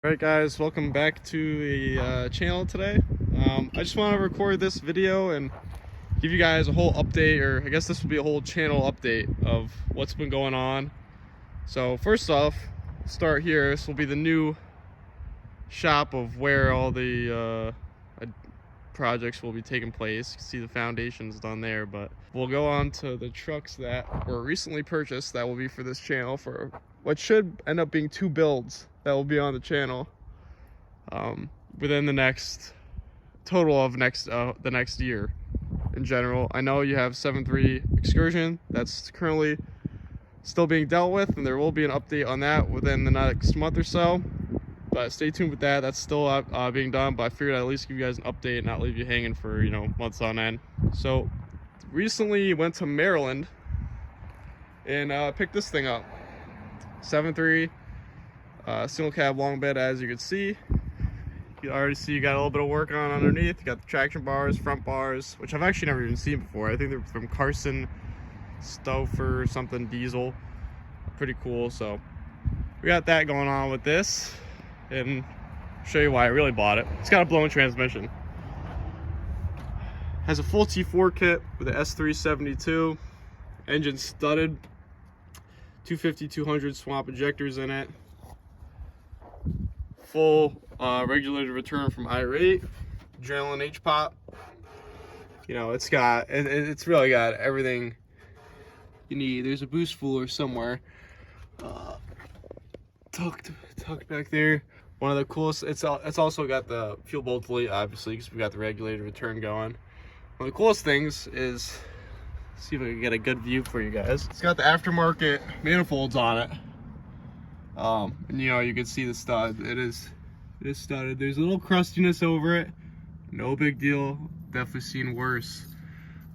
Alright guys, welcome back to the channel today. I just want to record this video and give you guys a whole update, or I guess this will be a whole channel update of what's been going on. So first off, start here. This will be the new shop of where all the projects will be taking place. You can see the foundations done there, but we'll go on to the trucks that were recently purchased that will be for this channel for what should end up being 2 builds that will be on the channel within the next the next year in general. I know you have 7.3 Excursion that's currently still being dealt with, and there will be an update on that within the next month or so, but stay tuned with that. That's still being done, but I figured I'd at least give you guys an update and not leave you hanging for, you know, months on end. So recently went to Maryland and picked this thing up. 7.3 single cab long bed. As you can see, you already see you got a little bit of work on underneath. You got the traction bars, front bars, which I've actually never even seen before. I think they're from Carson Stouffer something diesel. Pretty cool. So we got that going on with this, and show you why I really bought it. It's got a blown transmission. Has a full T4 kit with an S372, engine studded, 250 200 swamp injectors in it, full regulated return from Irate, adrenaline hpop. You know, it's really got everything you need. There's a boost fooler somewhere tucked back there. One of the coolest, it's also got the fuel bolt delete, obviously, because we got the regulated return going. One of the coolest things is, see if I can get a good view for you guys. It's got the aftermarket manifolds on it. And you know, you can see the stud. It is studded. There's a little crustiness over it. No big deal. Definitely seen worse.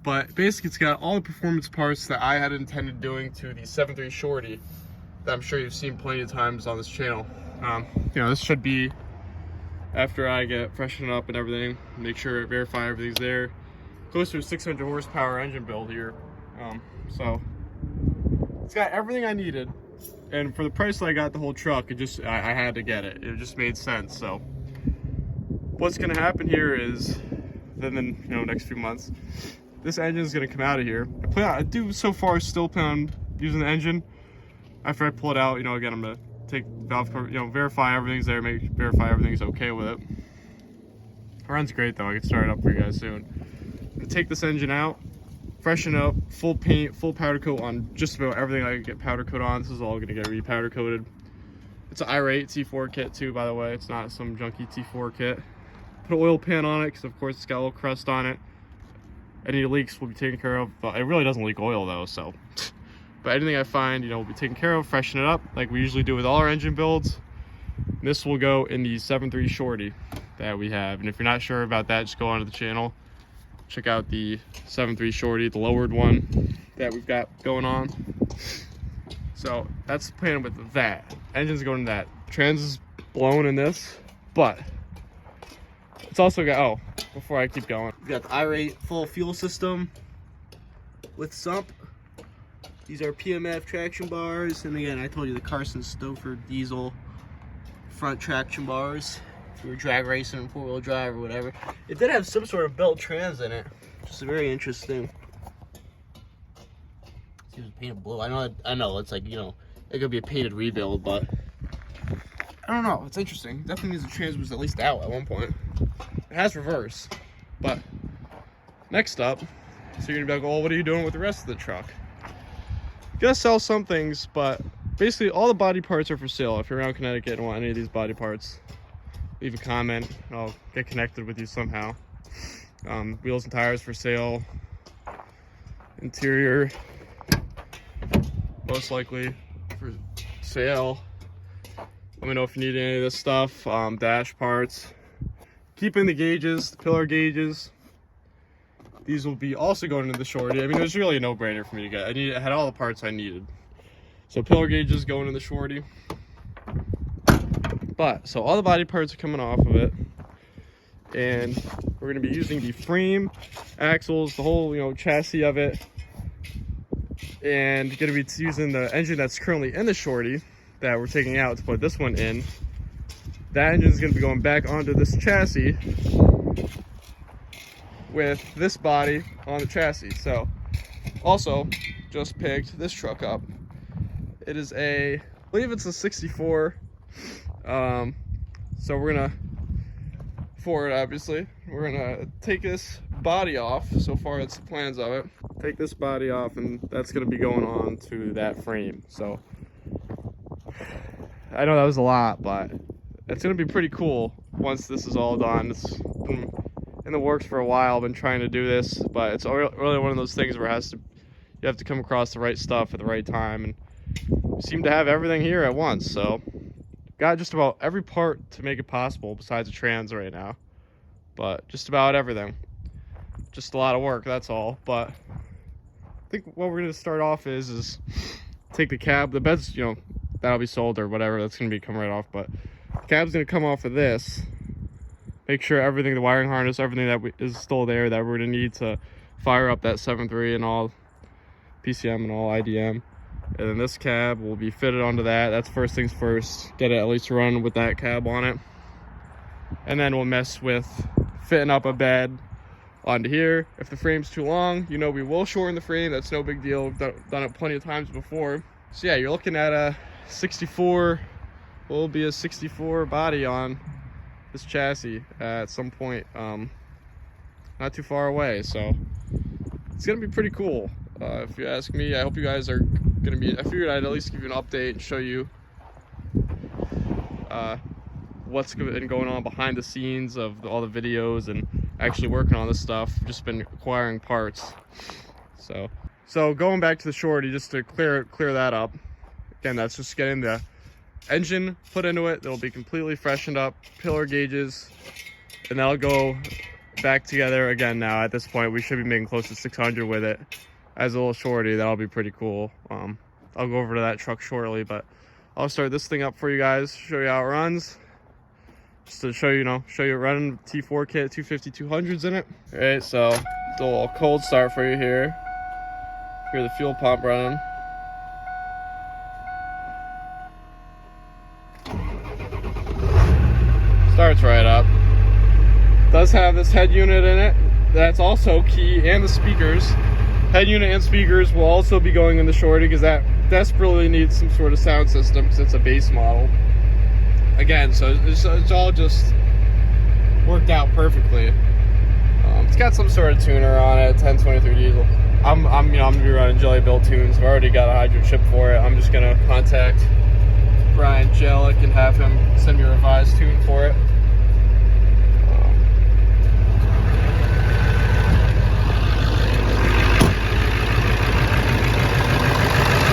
But basically, it's got all the performance parts that I had intended doing to the 7.3 Shorty that I'm sure you've seen plenty of times on this channel. You know, this should be after I get freshened up and everything. Make sure, verify everything's there. Close to a 600 horsepower engine build here. So it's got everything I needed, and for the price that I got the whole truck, I had to get it. It just made sense. So what's gonna happen here is, then you know, next few months, this engine is gonna come out of here. I do so far still plan on using the engine. After I pull it out, you know, again, I'm gonna take valve cover, you know, verify everything's there, verify everything's okay with it. It runs great though. I can start it up for you guys soon. I'm gonna take this engine out, freshen up, full paint, full powder coat on just about everything I can get powder coat on. This is all gonna get re-powder coated. It's an Irate T4 kit too, by the way. It's not some junky T4 kit. Put an oil pan on it because of course it's got a little crust on it. Any leaks will be taken care of. But it really doesn't leak oil though, so. But anything I find, you know, will be taken care of, freshen it up like we usually do with all our engine builds. This will go in the 7.3 Shorty that we have. And if you're not sure about that, just go onto the channel. Check out the 7.3 Shorty, the lowered one that we've got going on. So that's the plan with that. Engine's going in that. Trans is blown in this, but it's also got, oh, before I keep going, we got the Irate full fuel system with sump. These are PMF traction bars, and again, I told you the Carson Stouffer diesel front traction bars. If you were drag racing and 4-wheel drive or whatever. It did have some sort of belt trans in it, which is very interesting. It was painted blue. I know, it's like, you know, it could be a painted rebuild, but I don't know. It's interesting. Definitely means the trans was at least out at one point. It has reverse, but next up, so you're gonna be like, well, what are you doing with the rest of the truck? Gonna sell some things, but basically all the body parts are for sale. If you're around Connecticut and want any of these body parts, leave a comment. I'll get connected with you somehow. Wheels and tires for sale. Interior, most likely for sale. Let me know if you need any of this stuff. Dash parts. Keep in the gauges, the pillar gauges. These will be also going into the Shorty. I mean, there's really a no-brainer for me to get. I had all the parts I needed. So pillar gauges going in the Shorty. But, so all the body parts are coming off of it. And we're going to be using the frame, axles, the whole, you know, chassis of it. And going to be using the engine that's currently in the Shorty that we're taking out to put this one in. that engine is going to be going back onto this chassis with this body on the chassis. So also just picked this truck up. It is I believe it's a 64. So we're gonna, for it obviously, we're gonna take this body off. So far that's the plans of it. Take this body off, and that's gonna be going on to that frame. So I know that was a lot, but it's gonna be pretty cool once this is all done. It's been in the works for a while. I've been trying to do this, but it's really one of those things where you have to come across the right stuff at the right time, and we seem to have everything here at once. So got just about every part to make it possible besides the trans right now, but just about everything. Just a lot of work, that's all. But I think what we're gonna start off is take the cab, the beds, you know, that'll be sold or whatever, that's gonna be come right off, but the cab's gonna come off of this. Make sure everything, the wiring harness, everything that is still there that we're gonna need to fire up that 7.3 and all PCM and all IDM. And then this cab will be fitted onto that. That's first things first. Get it at least run with that cab on it. And then we'll mess with fitting up a bed onto here. If the frame's too long, you know, we will shorten the frame. That's no big deal. We've done it plenty of times before. So yeah, you're looking at a 64, will be a 64 body on this chassis at some point, not too far away. So it's gonna be pretty cool. If you ask me, I hope you guys are gonna be, I figured I'd at least give you an update and show you what's been going on behind the scenes of all the videos and actually working on this stuff. Just been acquiring parts. So going back to the Shorty, just to clear that up. Again, that's just getting the engine put into it. It'll be completely freshened up, pillar gauges, and that'll go back together again. Now at this point we should be making close to 600 with it as a little Shorty. That'll be pretty cool. I'll go over to that truck shortly, but I'll start this thing up for you guys, show you how it runs, just to show you, show you it running T4 kit, 250 200s in it. All right, so do a little cold start for you here. Hear the fuel pump running. Starts right up. Does have this head unit in it. That's also key, and the speakers. Head unit and speakers will also be going in the Shorty because that desperately needs some sort of sound system because it's a base model. Again, so it's all just worked out perfectly. It's got some sort of tuner on it, 1023 diesel. I'm gonna be running Jelly built tunes. I've already got a hydro chip for it. I'm just gonna contact Brian Jellick and have him send me a revised tune for it.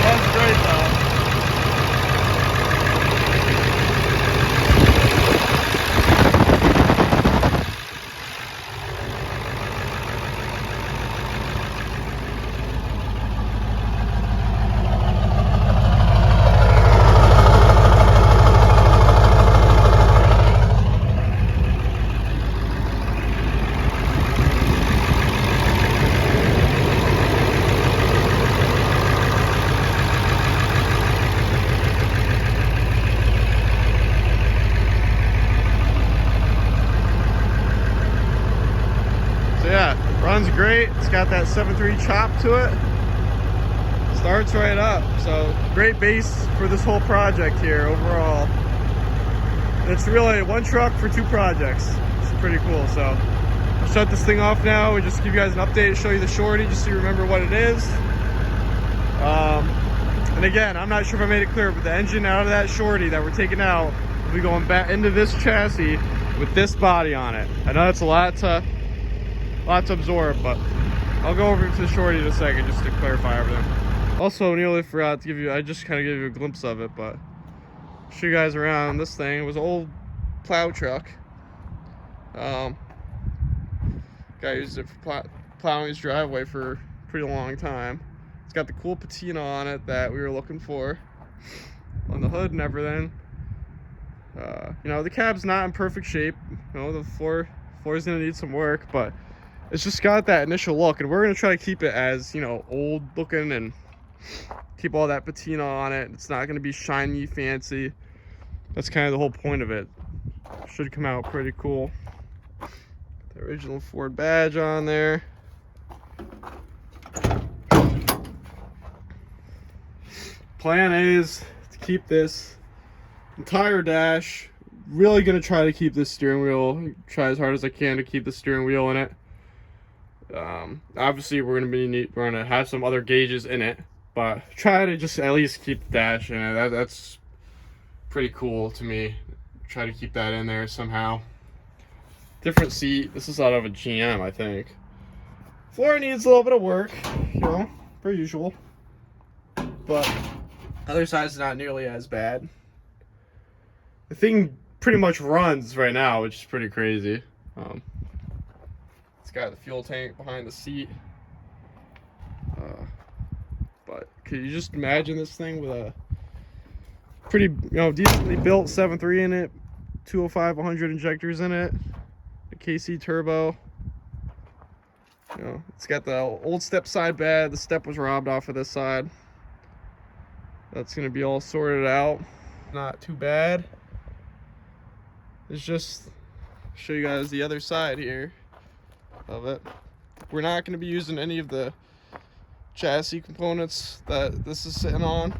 That's great though. Runs great. It's got that 7.3 chop to it. Starts right up. So great base for this whole project here overall. It's really one truck for two projects. It's pretty cool. So I'll shut this thing off now. We just give you guys an update, show you the Shorty just so you remember what it is. And again, I'm not sure if I made it clear, but the engine out of that Shorty that we're taking out will be going back into this chassis with this body on it. I know it's a lot to absorb, but I'll go over to the Shorty in a second just to clarify everything. Also, nearly forgot to give you, I just kind of gave you a glimpse of it, but show you guys around this thing. It was an old plow truck. Guy used it for plowing his driveway for a pretty long time. It's got the cool patina on it that we were looking for on the hood and everything. The cab's not in perfect shape. The floor's gonna need some work, but it's just got that initial look, and we're gonna try to keep it as old looking and keep all that patina on it. It's not gonna be shiny, fancy. That's kind of the whole point of it. Should come out pretty cool. The original Ford badge on there. Plan is to keep this entire dash. Really gonna try to keep this steering wheel, try as hard as I can to keep the steering wheel in it. Obviously we're gonna have some other gauges in it, but try to just at least keep the dash in it. That's pretty cool to me. Try to keep that in there somehow. Different seat. This is out of a GM, I think. Floor needs a little bit of work, you know, per usual. But other side's not nearly as bad. The thing pretty much runs right now, which is pretty crazy. It's got the fuel tank behind the seat. But could you just imagine this thing with a pretty, decently built 7.3 in it, 205 100 injectors in it, a KC turbo. It's got the old step side bed. The step was robbed off of this side. That's gonna be all sorted out. Not too bad. It's just show you guys the other side here of it. We're not gonna be using any of the chassis components that this is sitting on.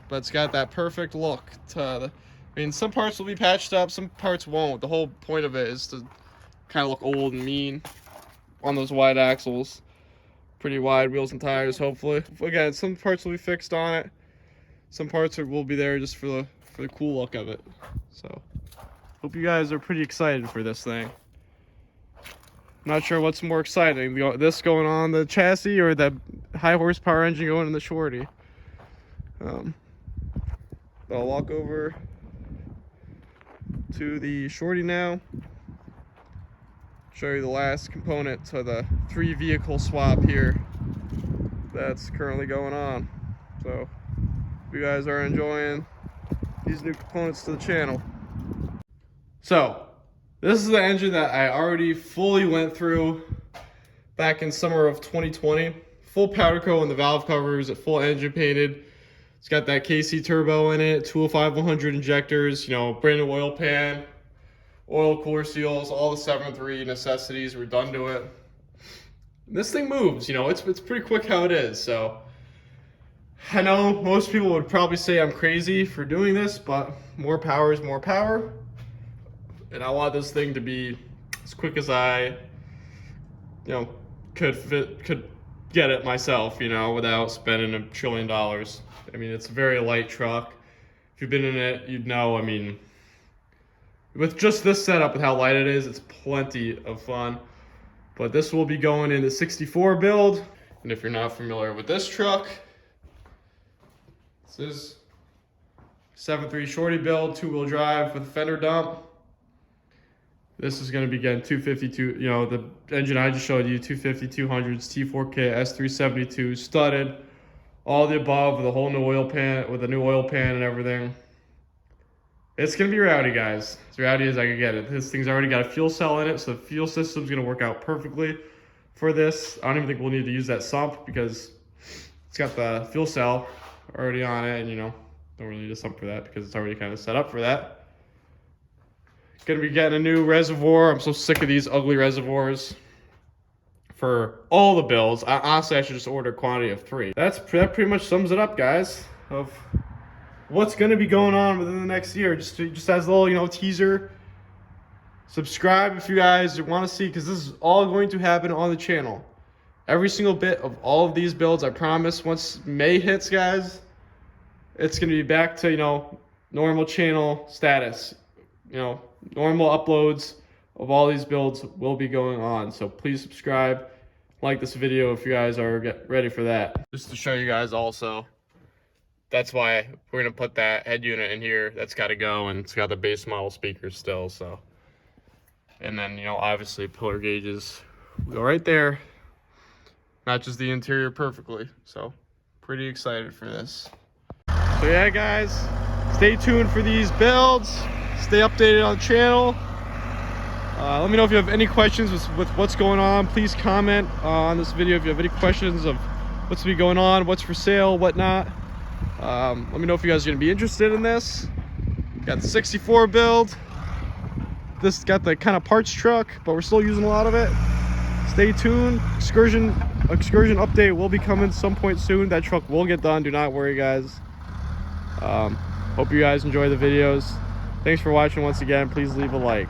But it's got that perfect look to some parts will be patched up, some parts won't. The whole point of it is to kind of look old and mean on those wide axles. Pretty wide wheels and tires, hopefully. Again, some parts will be fixed on it. Some parts will be there just for the cool look of it. So, hope you guys are pretty excited for this thing. Not sure what's more exciting, this going on the chassis or the high horsepower engine going in the Shorty. I'll walk over to the Shorty now. Show you the last component to the 3 vehicle swap here that's currently going on. So if you guys are enjoying these new components to the channel. So this is the engine that I already fully went through back in summer of 2020. Full powder coat on the valve covers, full engine painted. It's got that KC turbo in it, 205 100 injectors, brand new oil pan, oil cooler seals, all the 7.3 necessities were done to it. This thing moves, it's pretty quick how it is. So I know most people would probably say I'm crazy for doing this, but more power is more power. And I want this thing to be as quick as I, could get it myself, without spending $1 trillion. I mean, it's a very light truck. If you've been in it, you'd know, with just this setup with how light it is, it's plenty of fun. But this will be going in the 64 build. And if you're not familiar with this truck, this is 7.3 Shorty build, 2-wheel drive with a fender dump. This is going to be getting 252, the engine I just showed you, 250, 200s, T4K, S372, studded, all the above with a whole new oil pan, with a new oil pan and everything. It's going to be rowdy, guys. As rowdy as I can get it. This thing's already got a fuel cell in it, so the fuel system's going to work out perfectly for this. I don't even think we'll need to use that sump because it's got the fuel cell already on it, and don't really need a sump for that because it's already kind of set up for that. Gonna be getting a new reservoir. I'm so sick of these ugly reservoirs for all the builds. Honestly, I should just order a quantity of 3. That pretty much sums it up, guys, of what's gonna be going on within the next year. Just as a little, teaser. Subscribe if you guys want to see, because this is all going to happen on the channel. Every single bit of all of these builds, I promise. Once May hits, guys, it's gonna be back to normal channel status. Normal uploads of all these builds will be going on. So please subscribe, like this video if you guys are ready for that. Just to show you guys also, that's why we're gonna put that head unit in here. That's got to go, and it's got the base model speakers still. So, and then obviously pillar gauges will go right there. Matches the interior perfectly. So pretty excited for this. So yeah, guys, stay tuned for these builds. Stay updated on the channel. Let me know if you have any questions with what's going on. Please comment on this video if you have any questions of what's going on, what's for sale, whatnot. Let me know if you guys are gonna be interested in this. Got the 64 build. This got the kind of parts truck, but we're still using a lot of it. Stay tuned. Excursion update will be coming some point soon. That truck will get done. Do not worry, guys. Hope you guys enjoy the videos. Thanks for watching once again. Please leave a like.